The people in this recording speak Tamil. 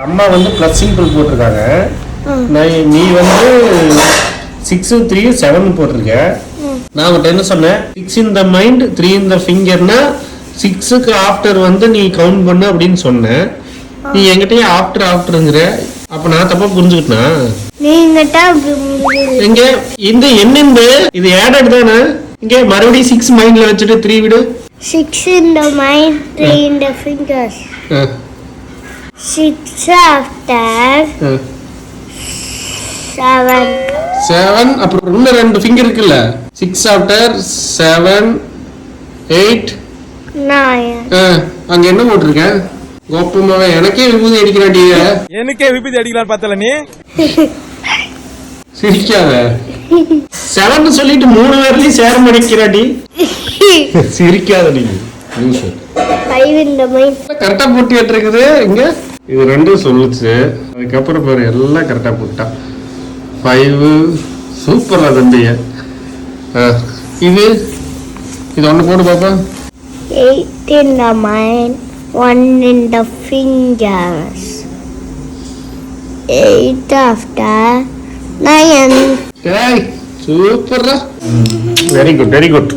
அம்மா வந்து ப்ளஸ் சிம்பிள் போட்டிருக்காங்க. நீ வந்து 6 3 7 போட்டிருக்க. நான் உன்கிட்ட என்ன சொன்னேன், 6 in the mind 3 in the fingerனா 6க்கு after வந்து நீ கவுண்ட் பண்ணு அப்படின்னு சொன்னேன். நீ என்கிட்டயே ஆஃப்டர்ங்கிற. அப்ப நான் தப்பா புரிஞ்சுக்கிட்டேனா? இங்க இந்த என்ன இது ஆடட் தானே? இங்க மறுபடியும் 6 மைண்ட்ல வச்சுட்டு 3 விடு. 6 in the mind, 3 in the fingers. 6 after 7 அப்புறம் இன்னும் 2 ஃபிங்கர் இருக்குல்ல. 6 ஆஃப்டர் 7 8 9. அங்க என்ன போட்டிருக்க? கோப்பமாவே எனக்கே விபூதி அடிக்கிறாடி. எனக்கே விபூதி அடிக்கலாம் பார்த்தல நீ. சிரிக்காத. 7 சொல்லிட்டு 3 பேர்லயும் சேர மடிக்கிறாடி. சிரிக்காத நீ. 5 in the mind. கரெக்டா போட்டு இருக்குது இங்க. இது ரெண்டும் சொல்லுச்சு. அதுக்கப்புறம் பாரு எல்லாம் கரெக்டா போட்டா. 5 சூப்பரா தம்பிய. இது ஒண்ணு போடு பாப்பா. 8 in the mind, 1 in the fingers. 8 after 9. சூப்பரா. Very good very good.